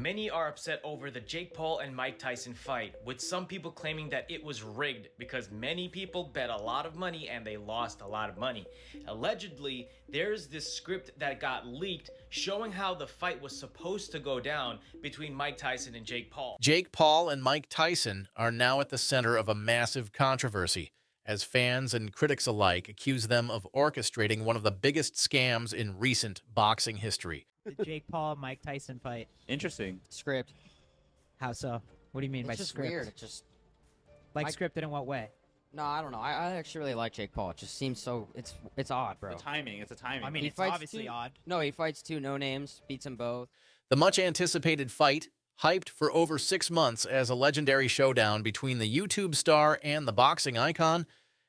Many are upset over the Jake Paul and Mike Tyson fight, with some people claiming that it was rigged because many people bet a lot of money and they lost a lot of money. Allegedly, there's this script that got leaked showing how the fight was supposed to go down between Mike Tyson and Jake Paul. Jake Paul and Mike Tyson are now at the center of a massive controversy, as fans and critics alike accuse them of orchestrating one of the biggest scams in recent boxing history. The Jake Paul Mike Tyson fight. Interesting. Script. How so? What do you mean by It's just script? weird. It just Like I- scripted in what way? no, I don't know. I actually really like Jake Paul. It just seems so. It's odd, bro. The timing. It's a timing. I mean, He it's fights obviously two- odd. No, he fights two no names, beats them both. The much anticipated fight, hyped for over 6 months as a legendary showdown between the YouTube star and the boxing icon,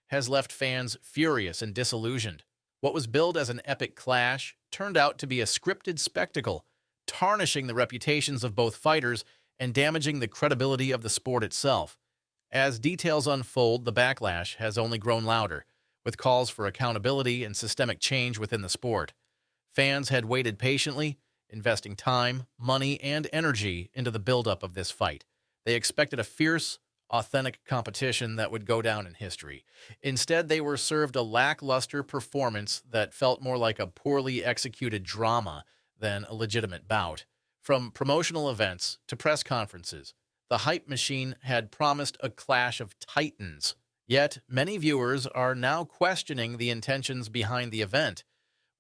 has left fans furious and disillusioned. What was billed as an epic clash turned out to be a scripted spectacle, tarnishing the reputations of both fighters and damaging the credibility of the sport itself. As details unfold, the backlash has only grown louder, with calls for accountability and systemic change within the sport. Fans had waited patiently, investing time, money, and energy into the buildup of this fight. They expected a fierce, authentic competition that would go down in history. Instead, they were served a lackluster performance that felt more like a poorly executed drama than a legitimate bout. From promotional events to press conferences, the hype machine had promised a clash of titans. Yet, many viewers are now questioning the intentions behind the event.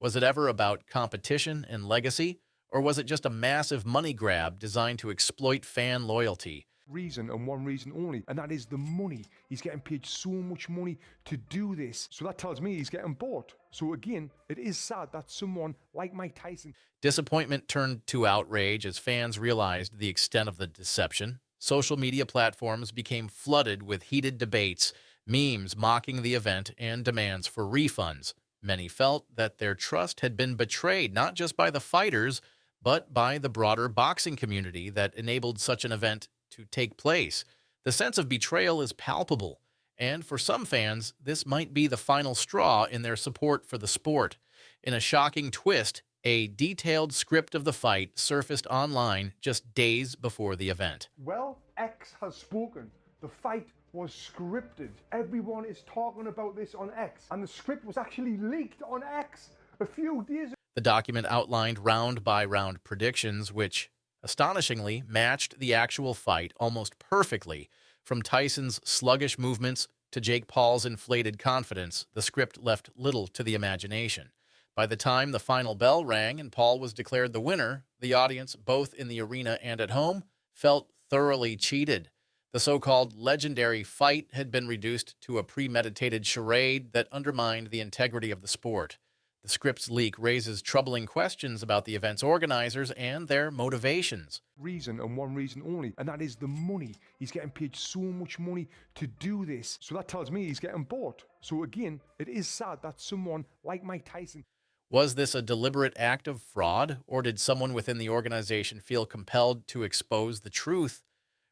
Was it ever about competition and legacy, or was it just a massive money grab designed to exploit fan loyalty? Reason and one reason only, and that is the money. He's getting paid so much money to do this. So that tells me he's getting bought. So again, it is sad that someone like Mike Tyson. Disappointment turned to outrage as fans realized the extent of the deception. Social media platforms became flooded with heated debates, memes mocking the event, and demands for refunds. Many felt that their trust had been betrayed not just by the fighters, but by the broader boxing community that enabled such an event to take place. The sense of betrayal is palpable, and for some fans, this might be the final straw in their support for the sport. In a shocking twist, a detailed script of the fight surfaced online just days before the event. Well, X has spoken. The fight was scripted. Everyone is talking about this on X, and the script was actually leaked on X a few days ago. The document outlined round-by-round predictions, which astonishingly matched the actual fight almost perfectly. From Tyson's sluggish movements to Jake Paul's inflated confidence, the script left little to the imagination. By the time the final bell rang and Paul was declared the winner, the audience, both in the arena and at home, felt thoroughly cheated. The so-called legendary fight had been reduced to a premeditated charade that undermined the integrity of the sport. The script's leak raises troubling questions about the event's organizers and their motivations. Reason and one reason only, and that is the money. He's getting paid so much money to do this. So that tells me he's getting bought. So again, it is sad that someone like Mike Tyson. Was this a deliberate act of fraud, or did someone within the organization feel compelled to expose the truth?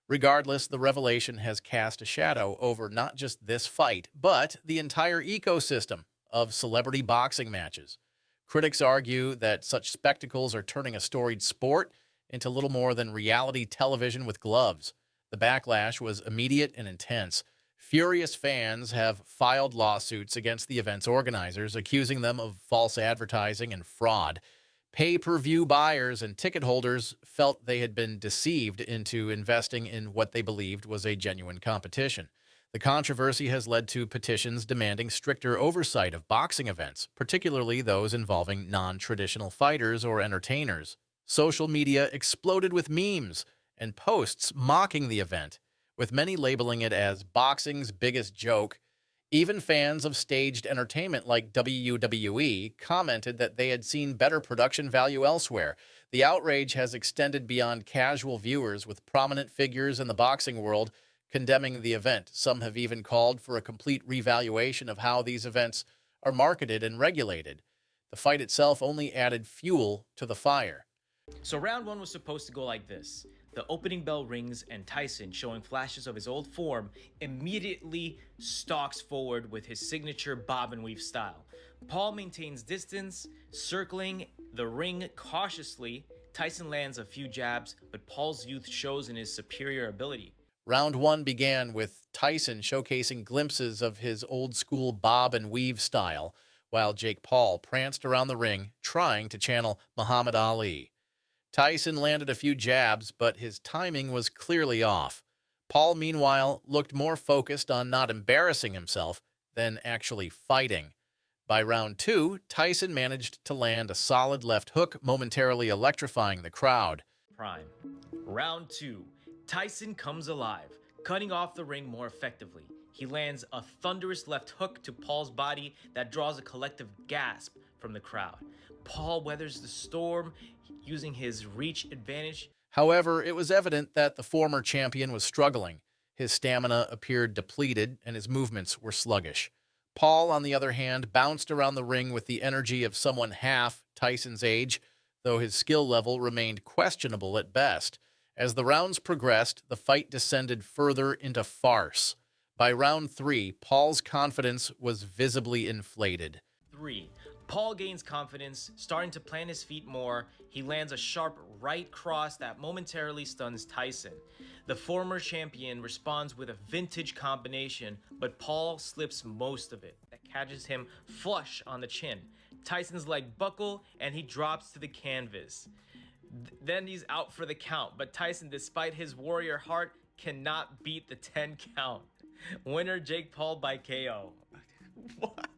Regardless, the revelation has cast a shadow over not just this fight, but the entire ecosystem of celebrity boxing matches. Critics argue that such spectacles are turning a storied sport into little more than reality television with gloves. The backlash was immediate and intense. Furious fans have filed lawsuits against the event's organizers, accusing them of false advertising and fraud. Pay-per-view buyers and ticket holders felt they had been deceived into investing in what they believed was a genuine competition. The controversy has led to petitions demanding stricter oversight of boxing events, particularly those involving non-traditional fighters or entertainers. Social media exploded with memes and posts mocking the event, with many labeling it as boxing's biggest joke. Even fans of staged entertainment like WWE commented that they had seen better production value elsewhere. The outrage has extended beyond casual viewers, with prominent figures in the boxing world condemning the event. Some have even called for a complete revaluation of how these events are marketed and regulated. The fight itself only added fuel to the fire. So round one was supposed to go like this. The opening bell rings and Tyson, showing flashes of his old form, immediately stalks forward with his signature bob and weave style. Paul maintains distance, circling the ring cautiously Tyson lands a few jabs, but Paul's youth shows in his superior ability. Round one began with Tyson showcasing glimpses of his old-school bob and weave style, while Jake Paul pranced around the ring trying to channel Muhammad Ali. Tyson landed a few jabs, but his timing was clearly off. Paul, meanwhile, looked more focused on not embarrassing himself than actually fighting. By round two, Tyson managed to land a solid left hook, momentarily electrifying the crowd. Prime. Round 2. Tyson comes alive, cutting off the ring more effectively. He lands a thunderous left hook to Paul's body that draws a collective gasp from the crowd. Paul weathers the storm using his reach advantage. However, it was evident that the former champion was struggling. His stamina appeared depleted and his movements were sluggish. Paul, on the other hand, bounced around the ring with the energy of someone half Tyson's age, though his skill level remained questionable at best. As the rounds progressed, the fight descended further into farce. By round 3, Paul's confidence was visibly inflated. 3. Paul gains confidence, starting to plant his feet more. He lands a sharp right cross that momentarily stuns Tyson. The former champion responds with a vintage combination, but Paul slips most of it. That catches him flush on the chin. Tyson's leg buckle and he drops to the canvas. Then he's out for the count, but Tyson, despite his warrior heart, cannot beat the 10 count. Winner Jake Paul by KO. What?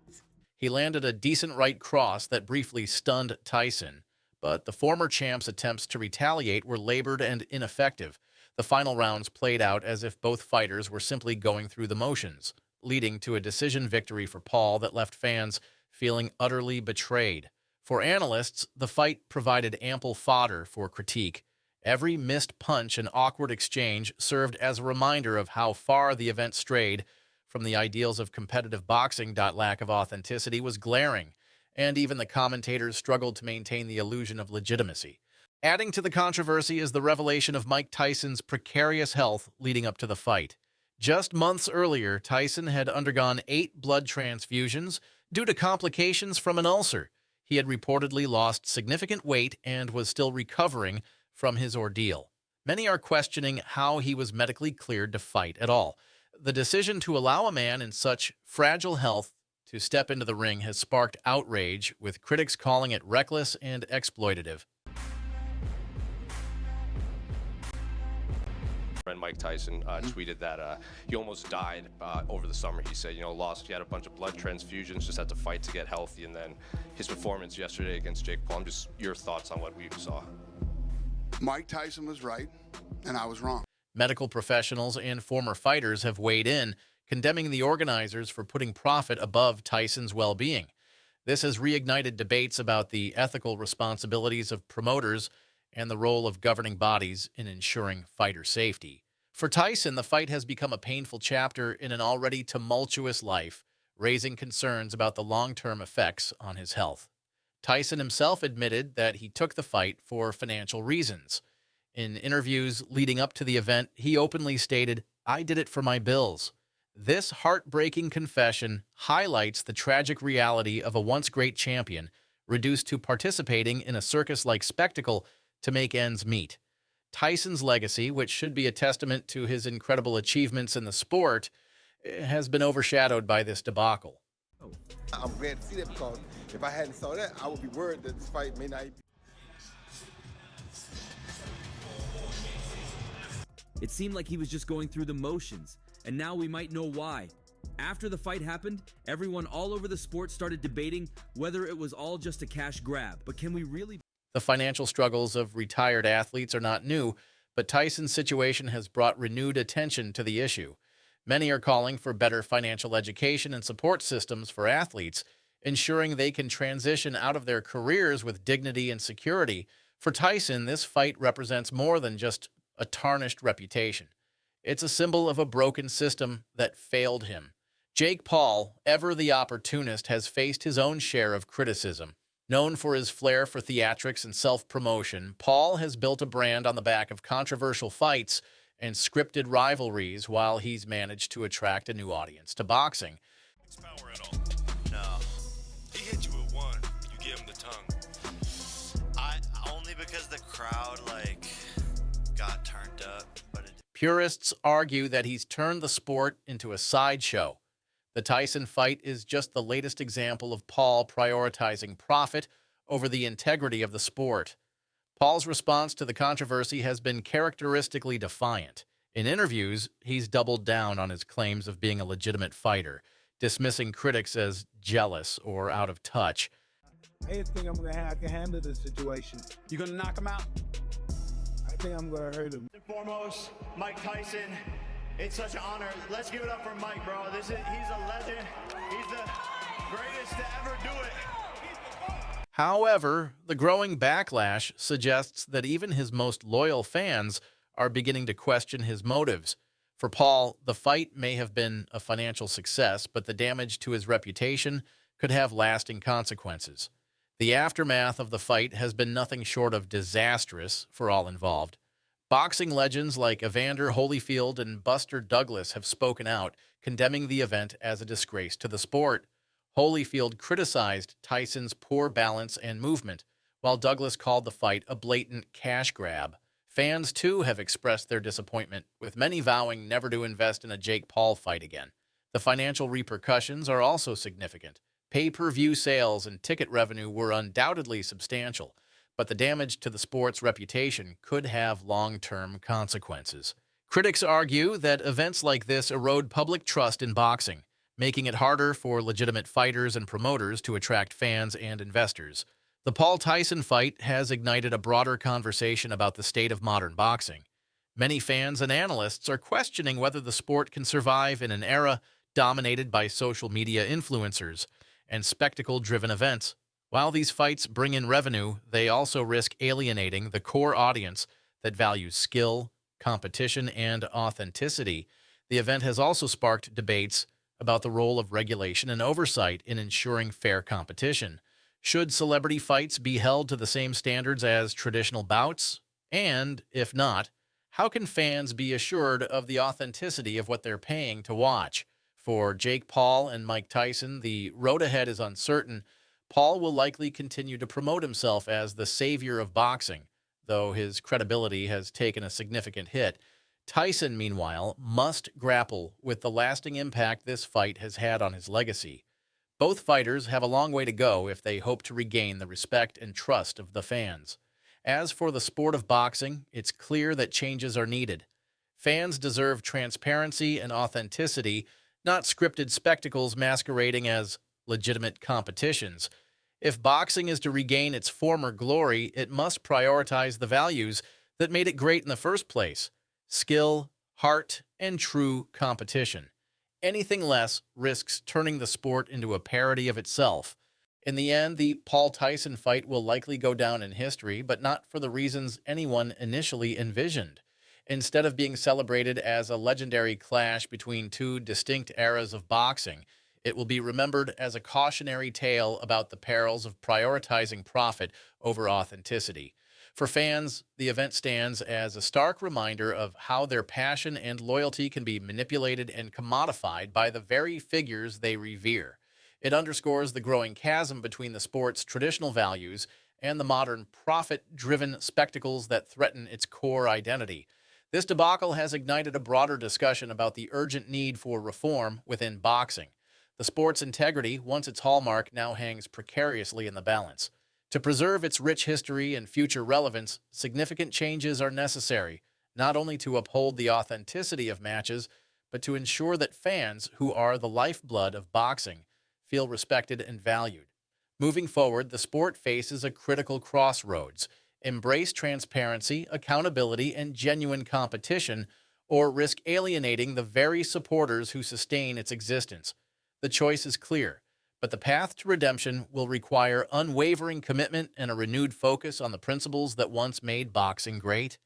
He landed a decent right cross that briefly stunned Tyson, but the former champ's attempts to retaliate were labored and ineffective. The final rounds played out as if both fighters were simply going through the motions, leading to a decision victory for Paul that left fans feeling utterly betrayed. For analysts, the fight provided ample fodder for critique. Every missed punch and awkward exchange served as a reminder of how far the event strayed from the ideals of competitive boxing. Lack of authenticity was glaring, and even the commentators struggled to maintain the illusion of legitimacy. Adding to the controversy is the revelation of Mike Tyson's precarious health leading up to the fight. Just months earlier, Tyson had undergone 8 blood transfusions due to complications from an ulcer. He had reportedly lost significant weight and was still recovering from his ordeal. Many are questioning how he was medically cleared to fight at all. The decision to allow a man in such fragile health to step into the ring has sparked outrage, with critics calling it reckless and exploitative. Friend Mike Tyson tweeted that he almost died over the summer. He said, he had a bunch of blood transfusions, just had to fight to get healthy, and then his performance yesterday against Jake Paul. Just your thoughts on what we saw. Mike Tyson was right, and I was wrong. Medical professionals and former fighters have weighed in, condemning the organizers for putting profit above Tyson's well-being. This has reignited debates about the ethical responsibilities of promoters and the role of governing bodies in ensuring fighter safety. For Tyson, the fight has become a painful chapter in an already tumultuous life, raising concerns about the long-term effects on his health. Tyson himself admitted that he took the fight for financial reasons. In interviews leading up to the event, he openly stated, "I did it for my bills." This heartbreaking confession highlights the tragic reality of a once great champion reduced to participating in a circus-like spectacle to make ends meet. Tyson's legacy, which should be a testament to his incredible achievements in the sport, has been overshadowed by this debacle. I'm glad to see that, because if I hadn't saw that, I would be worried that this fight may not. It seemed like he was just going through the motions, and now we might know why. After the fight happened, everyone all over the sport started debating whether it was all just a cash grab. But can we really? The financial struggles of retired athletes are not new, but Tyson's situation has brought renewed attention to the issue. Many are calling for better financial education and support systems for athletes, ensuring they can transition out of their careers with dignity and security. For Tyson, this fight represents more than just a tarnished reputation. It's a symbol of a broken system that failed him. Jake Paul, ever the opportunist, has faced his own share of criticism. Known for his flair for theatrics and self-promotion, Paul has built a brand on the back of controversial fights and scripted rivalries, while he's managed to attract a new audience to boxing. Power at all. No. He hit you with one. You gave him the tongue. I only because the crowd, like, got turned up, but it Purists argue that he's turned the sport into a sideshow. The Tyson fight is just the latest example of Paul prioritizing profit over the integrity of the sport. Paul's response to the controversy has been characteristically defiant. In interviews, he's doubled down on his claims of being a legitimate fighter, dismissing critics as jealous or out of touch. I just think I'm going to have to handle the situation. You going to knock him out? I think I'm going to hurt him. First and foremost, Mike Tyson. It's such an honor. Let's give it up for Mike, bro. He's a legend. He's the greatest to ever do it. However, the growing backlash suggests that even his most loyal fans are beginning to question his motives. For Paul, the fight may have been a financial success, but the damage to his reputation could have lasting consequences. The aftermath of the fight has been nothing short of disastrous for all involved. Boxing legends like Evander Holyfield and Buster Douglas have spoken out, condemning the event as a disgrace to the sport. Holyfield criticized Tyson's poor balance and movement, while Douglas called the fight a blatant cash grab. Fans, too, have expressed their disappointment, with many vowing never to invest in a Jake Paul fight again. The financial repercussions are also significant. Pay-per-view sales and ticket revenue were undoubtedly substantial, but the damage to the sport's reputation could have long-term consequences. Critics argue that events like this erode public trust in boxing, making it harder for legitimate fighters and promoters to attract fans and investors. The Paul Tyson fight has ignited a broader conversation about the state of modern boxing. Many fans and analysts are questioning whether the sport can survive in an era dominated by social media influencers and spectacle-driven events. While these fights bring in revenue, they also risk alienating the core audience that values skill, competition, and authenticity. The event has also sparked debates about the role of regulation and oversight in ensuring fair competition. Should celebrity fights be held to the same standards as traditional bouts? And, if not, how can fans be assured of the authenticity of what they're paying to watch? For Jake Paul and Mike Tyson, the road ahead is uncertain. Paul will likely continue to promote himself as the savior of boxing, though his credibility has taken a significant hit. Tyson, meanwhile, must grapple with the lasting impact this fight has had on his legacy. Both fighters have a long way to go if they hope to regain the respect and trust of the fans. As for the sport of boxing, it's clear that changes are needed. Fans deserve transparency and authenticity, not scripted spectacles masquerading as legitimate competitions. If boxing is to regain its former glory, it must prioritize the values that made it great in the first place: skill, heart, and true competition. Anything less risks turning the sport into a parody of itself. In the end, the Paul Tyson fight will likely go down in history, but not for the reasons anyone initially envisioned. Instead of being celebrated as a legendary clash between two distinct eras of boxing, it will be remembered as a cautionary tale about the perils of prioritizing profit over authenticity. For fans, the event stands as a stark reminder of how their passion and loyalty can be manipulated and commodified by the very figures they revere. It underscores the growing chasm between the sport's traditional values and the modern profit-driven spectacles that threaten its core identity. This debacle has ignited a broader discussion about the urgent need for reform within boxing. The sport's integrity, once its hallmark, now hangs precariously in the balance. To preserve its rich history and future relevance, significant changes are necessary, not only to uphold the authenticity of matches, but to ensure that fans, who are the lifeblood of boxing, feel respected and valued. Moving forward, the sport faces a critical crossroads: embrace transparency, accountability, and genuine competition, or risk alienating the very supporters who sustain its existence. The choice is clear, but the path to redemption will require unwavering commitment and a renewed focus on the principles that once made boxing great.